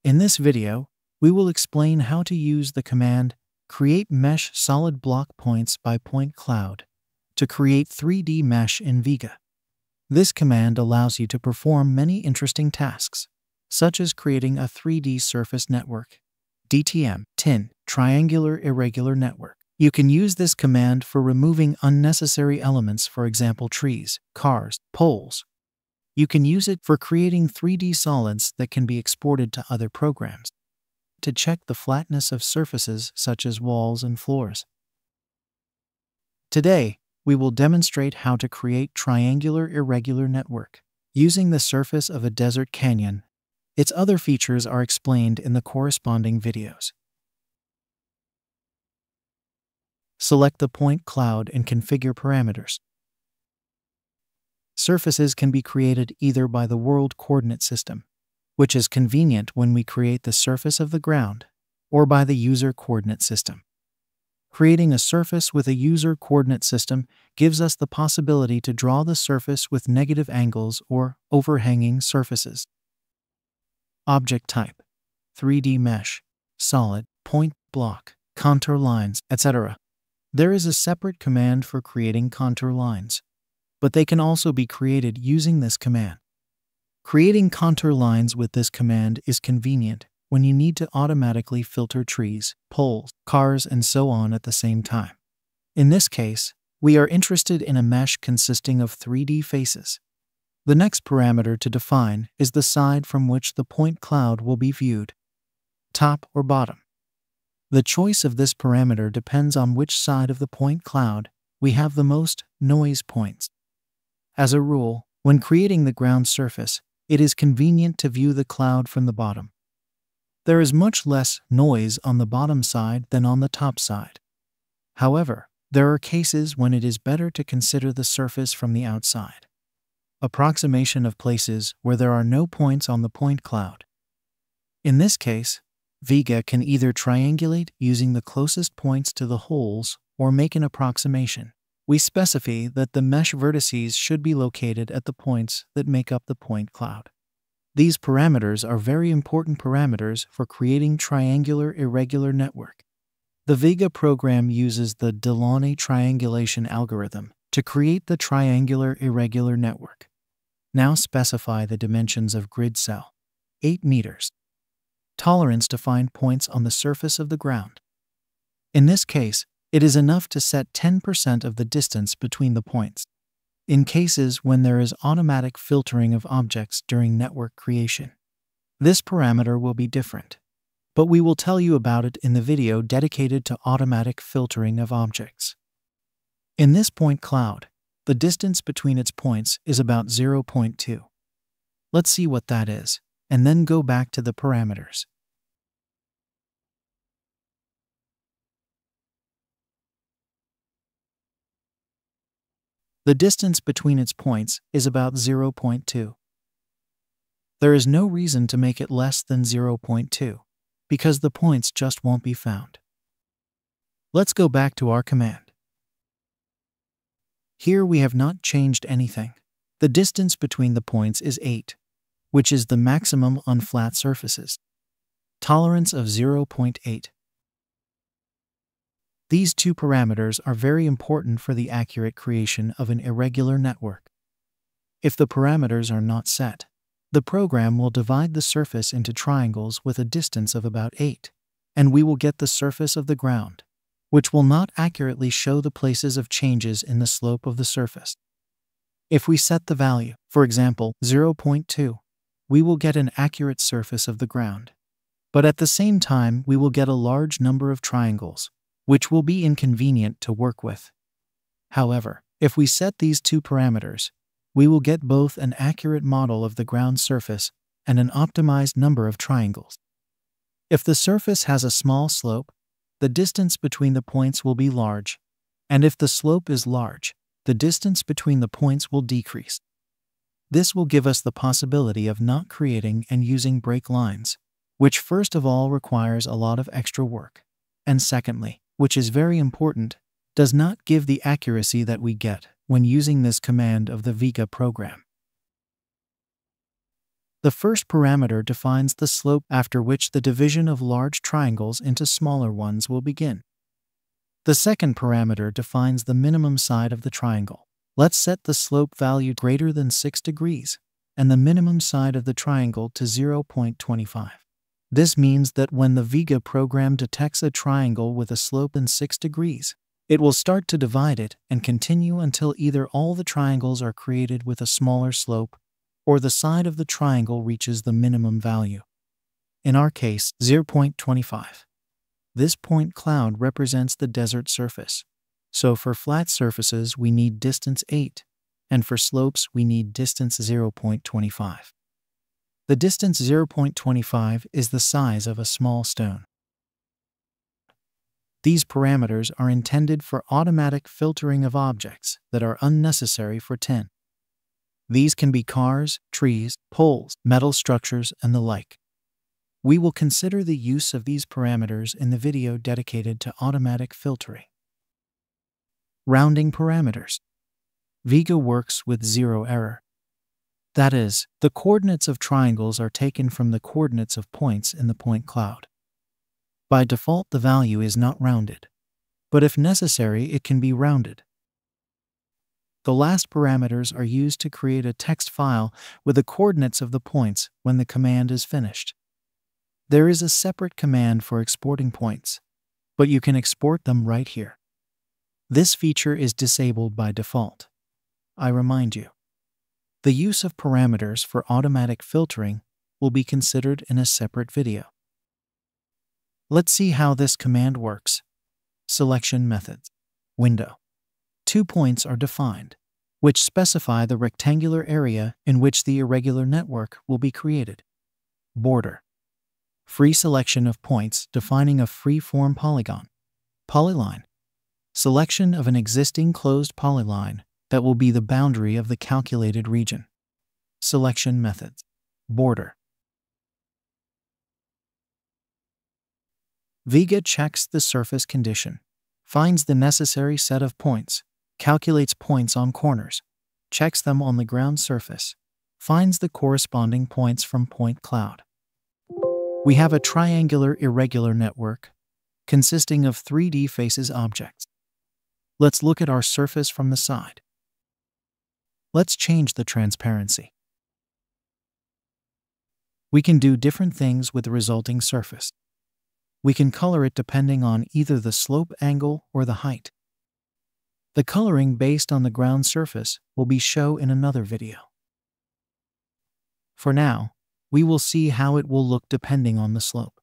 In this video, we will explain how to use the command Create Mesh Solid Block Points by Point Cloud to create 3D mesh in VEGA. This command allows you to perform many interesting tasks, such as creating a 3D surface network, DTM, TIN, triangular irregular network. You can use this command for removing unnecessary elements, for example trees, cars, poles. You can use it for creating 3D solids that can be exported to other programs to check the flatness of surfaces such as walls and floors. Today, we will demonstrate how to create triangular irregular network using the surface of a desert canyon. Its other features are explained in the corresponding videos. Select the point cloud and configure parameters. Surfaces can be created either by the world coordinate system, which is convenient when we create the surface of the ground, or by the user coordinate system. Creating a surface with a user coordinate system gives us the possibility to draw the surface with negative angles or overhanging surfaces. Object type, 3D mesh, solid, point, block, contour lines, etc. There is a separate command for creating contour lines, but they can also be created using this command. Creating contour lines with this command is convenient when you need to automatically filter trees, poles, cars, and so on at the same time. In this case, we are interested in a mesh consisting of 3D faces. The next parameter to define is the side from which the point cloud will be viewed, top or bottom. The choice of this parameter depends on which side of the point cloud we have the most noise points. As a rule, when creating the ground surface, it is convenient to view the cloud from the bottom. There is much less noise on the bottom side than on the top side. However, there are cases when it is better to consider the surface from the outside. Approximation of places where there are no points on the point cloud. In this case, VEGA can either triangulate using the closest points to the holes or make an approximation. We specify that the mesh vertices should be located at the points that make up the point cloud. These parameters are very important parameters for creating triangular irregular network. The VEGA program uses the Delaunay triangulation algorithm to create the triangular irregular network. Now specify the dimensions of grid cell, 8 meters. Tolerance to find points on the surface of the ground. In this case, it is enough to set 10% of the distance between the points. In cases when there is automatic filtering of objects during network creation, this parameter will be different, but we will tell you about it in the video dedicated to automatic filtering of objects. In this point cloud, the distance between its points is about 0.2. Let's see what that is, and then go back to the parameters. The distance between its points is about 0.2. There is no reason to make it less than 0.2, because the points just won't be found. Let's go back to our command. Here we have not changed anything. The distance between the points is 8, which is the maximum on flat surfaces. Tolerance of 0.8. These two parameters are very important for the accurate creation of an irregular network. If the parameters are not set, the program will divide the surface into triangles with a distance of about 8, and we will get the surface of the ground, which will not accurately show the places of changes in the slope of the surface. If we set the value, for example, 0.2, we will get an accurate surface of the ground. But at the same time, we will get a large number of triangles, which will be inconvenient to work with. However, if we set these two parameters, we will get both an accurate model of the ground surface and an optimized number of triangles. If the surface has a small slope, the distance between the points will be large, and if the slope is large, the distance between the points will decrease. This will give us the possibility of not creating and using break lines, which first of all requires a lot of extra work, and secondly, which is very important, does not give the accuracy that we get when using this command of the VEGA program. The first parameter defines the slope, after which the division of large triangles into smaller ones will begin. The second parameter defines the minimum side of the triangle. Let's set the slope value greater than 6 degrees and the minimum side of the triangle to 0.25. This means that when the VEGA program detects a triangle with a slope in 6 degrees, it will start to divide it and continue until either all the triangles are created with a smaller slope or the side of the triangle reaches the minimum value. In our case, 0.25. This point cloud represents the desert surface. So for flat surfaces, we need distance 8, and for slopes, we need distance 0.25. The distance 0.25 is the size of a small stone. These parameters are intended for automatic filtering of objects that are unnecessary for TIN. These can be cars, trees, poles, metal structures, and the like. We will consider the use of these parameters in the video dedicated to automatic filtering. Rounding parameters. VEGA works with zero error. That is, the coordinates of triangles are taken from the coordinates of points in the point cloud. By default, the value is not rounded, but if necessary, it can be rounded. The last parameters are used to create a text file with the coordinates of the points when the command is finished. There is a separate command for exporting points, but you can export them right here. This feature is disabled by default. I remind you, the use of parameters for automatic filtering will be considered in a separate video. Let's see how this command works. Selection methods. Window. 2 points are defined, which specify the rectangular area in which the irregular network will be created. Border. Free selection of points defining a free-form polygon. Polyline. Selection of an existing closed polyline that will be the boundary of the calculated region. Selection methods. Border. VEGA checks the surface condition, finds the necessary set of points, calculates points on corners, checks them on the ground surface, finds the corresponding points from point cloud. We have a triangular irregular network consisting of 3D faces objects. Let's look at our surface from the side. Let's change the transparency. We can do different things with the resulting surface. We can color it depending on either the slope angle or the height. The coloring based on the ground surface will be shown in another video. For now, we will see how it will look depending on the slope.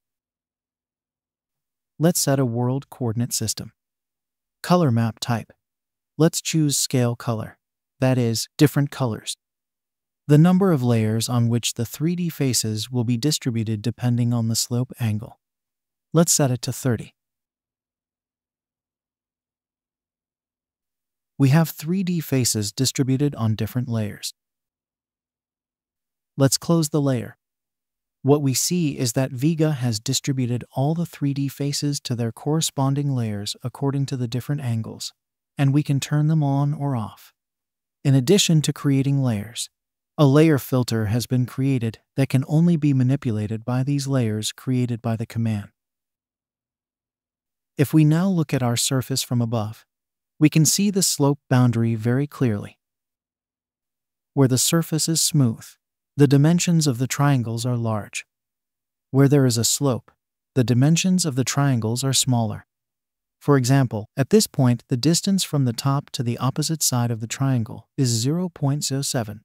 Let's set a world coordinate system. Color map type. Let's choose scale color, that is, different colors. The number of layers on which the 3D faces will be distributed depending on the slope angle. Let's set it to 30. We have 3D faces distributed on different layers. Let's close the layer. What we see is that VEGA has distributed all the 3D faces to their corresponding layers according to the different angles, and we can turn them on or off. In addition to creating layers, a layer filter has been created that can only be manipulated by these layers created by the command. If we now look at our surface from above, we can see the slope boundary very clearly. Where the surface is smooth, the dimensions of the triangles are large. Where there is a slope, the dimensions of the triangles are smaller. For example, at this point, the distance from the top to the opposite side of the triangle is 0.07.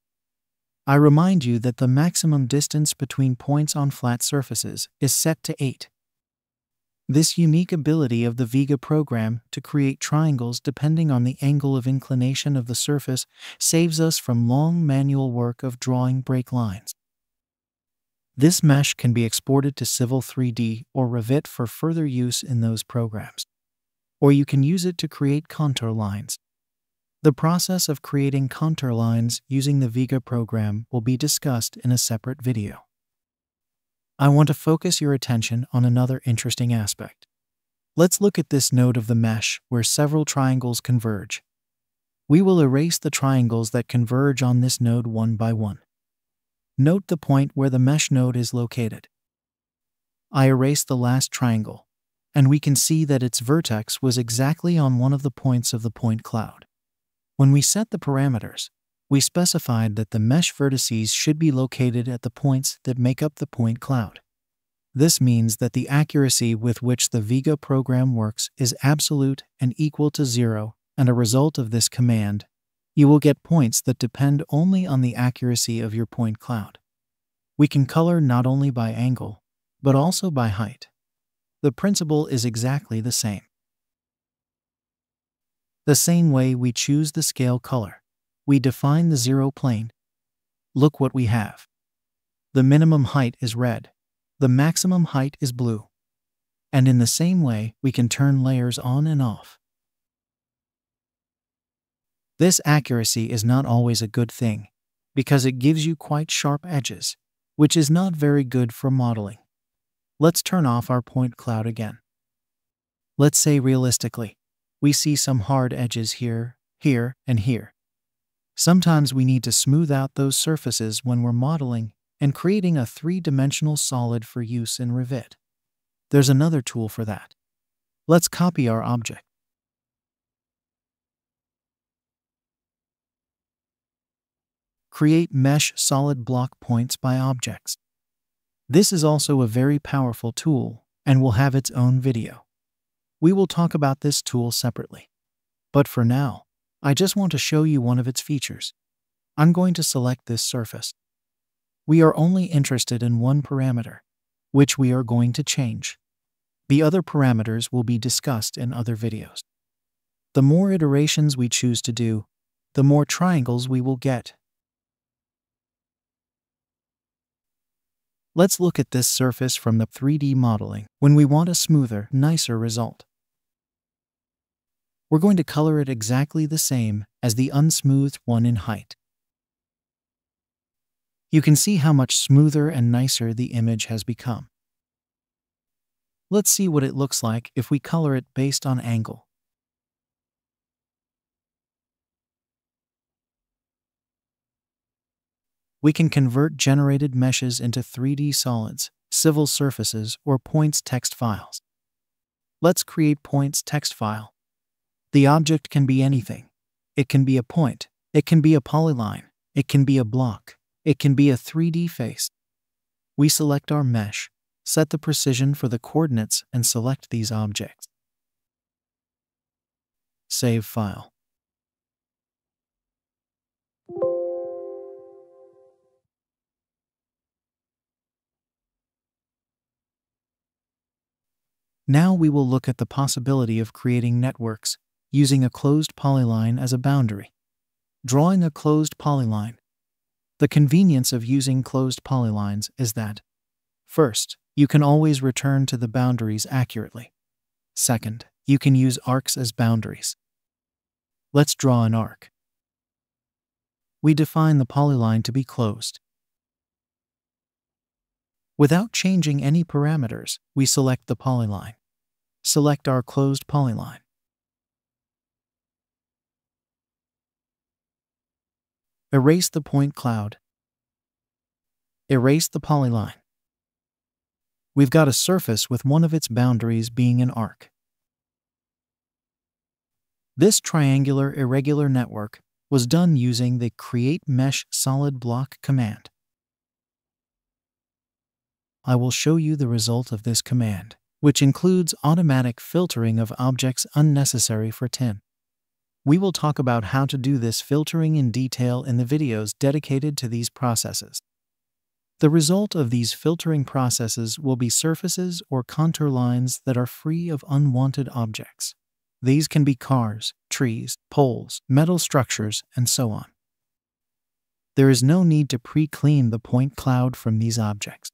I remind you that the maximum distance between points on flat surfaces is set to 8. This unique ability of the VEGA program to create triangles depending on the angle of inclination of the surface saves us from long manual work of drawing break lines. This mesh can be exported to Civil 3D or Revit for further use in those programs. Or you can use it to create contour lines. The process of creating contour lines using the VEGA program will be discussed in a separate video. I want to focus your attention on another interesting aspect. Let's look at this node of the mesh where several triangles converge. We will erase the triangles that converge on this node one by one. Note the point where the mesh node is located. I erased the last triangle, and we can see that its vertex was exactly on one of the points of the point cloud. When we set the parameters, we specified that the mesh vertices should be located at the points that make up the point cloud. This means that the accuracy with which the VEGA program works is absolute and equal to 0, and a result of this command, you will get points that depend only on the accuracy of your point cloud. We can color not only by angle, but also by height. The principle is exactly the same. The same way we choose the scale color, we define the zero plane. Look what we have. The minimum height is red. The maximum height is blue. And in the same way, we can turn layers on and off. This accuracy is not always a good thing, because it gives you quite sharp edges, which is not very good for modeling. Let's turn off our point cloud again. Let's say realistically, we see some hard edges here, here, and here. Sometimes we need to smooth out those surfaces when we're modeling and creating a three-dimensional solid for use in Revit. There's another tool for that. Let's copy our object. Create mesh solid block points by objects. This is also a very powerful tool and will have its own video. We will talk about this tool separately. But for now, I just want to show you one of its features. I'm going to select this surface. We are only interested in one parameter, which we are going to change. The other parameters will be discussed in other videos. The more iterations we choose to do, the more triangles we will get. Let's look at this surface from the 3D modeling when we want a smoother, nicer result. We're going to color it exactly the same as the unsmoothed one in height. You can see how much smoother and nicer the image has become. Let's see what it looks like if we color it based on angle. We can convert generated meshes into 3D solids, civil surfaces, or points text files. Let's create points text file. The object can be anything. It can be a point, it can be a polyline, it can be a block, it can be a 3D face. We select our mesh, set the precision for the coordinates, and select these objects. Save file. Now we will look at the possibility of creating networks using a closed polyline as a boundary. Drawing a closed polyline. The convenience of using closed polylines is that, first, you can always return to the boundaries accurately. Second, you can use arcs as boundaries. Let's draw an arc. We define the polyline to be closed. Without changing any parameters, we select the polyline. Select our closed polyline. Erase the point cloud. Erase the polyline. We've got a surface with one of its boundaries being an arc. This triangular irregular network was done using the Create Mesh Solid Block command. I will show you the result of this command, which includes automatic filtering of objects unnecessary for TIN. We will talk about how to do this filtering in detail in the videos dedicated to these processes. The result of these filtering processes will be surfaces or contour lines that are free of unwanted objects. These can be cars, trees, poles, metal structures, and so on. There is no need to pre-clean the point cloud from these objects.